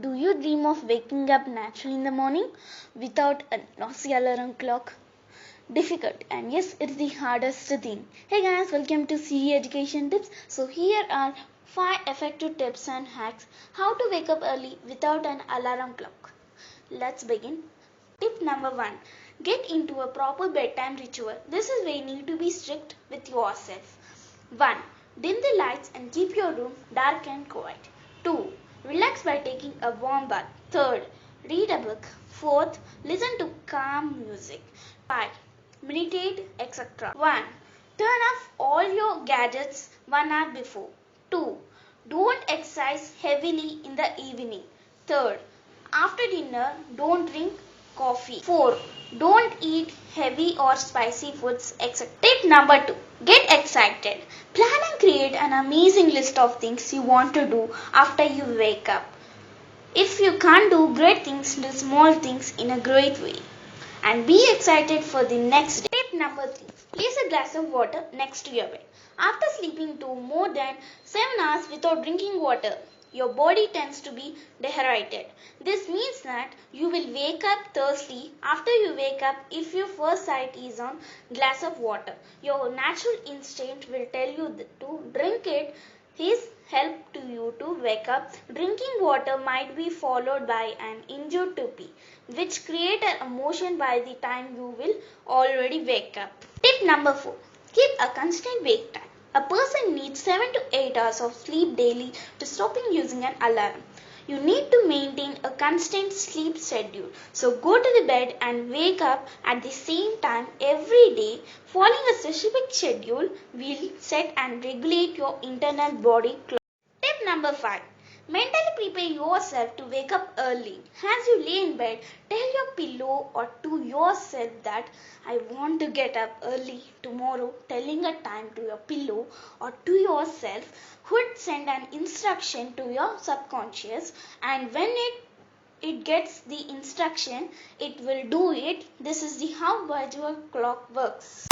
Do you dream of waking up naturally in the morning without a noisy alarm clock? Difficult, and yes, it's the hardest thing. Hey guys, welcome to Siri Education Tips. So here are 5 effective tips and hacks how to wake up early without an alarm clock. Let's begin. Tip number 1. Get into a proper bedtime ritual. This is where you need to be strict with yourself. 1. Dim the lights and keep your room dark and quiet. 2. Relax by taking a warm bath. 3. Read a book. 4. Listen to calm music. 5. Meditate, etc. 1. Turn off all your gadgets 1 hour before. 2. Don't exercise heavily in the evening. 3. After dinner, don't drink coffee. 4. Don't eat heavy or spicy foods, etc. Tip number 2. Get excited. Plan and create an amazing list of things you want to do after you wake up. If you can't do great things, do small things in a great way. And be excited for the next day. Tip number 3. Place a glass of water next to your bed. After sleeping to more than 7 hours without drinking water, your body tends to be dehydrated. This means that you will wake up thirsty after you wake up if your first sight is on glass of water. Your natural instinct will tell you to drink it. His help to you to wake up. Drinking water might be followed by an injured pee, which create an emotion by the time you will already wake up. Tip number 4. Keep a constant wake time. A person needs 7 to 8 hours of sleep daily to stop using an alarm. You need to maintain a constant sleep schedule. So go to the bed and wake up at the same time every day. Following a specific schedule will set and regulate your internal body clock. Tip number 5. Mentally prepare yourself to wake up early. As you lay in bed, tell your pillow or to yourself that I want to get up early tomorrow. Telling a time to your pillow or to yourself would send an instruction to your subconscious, and when it gets the instruction, it will do it. This is the how biological clock works.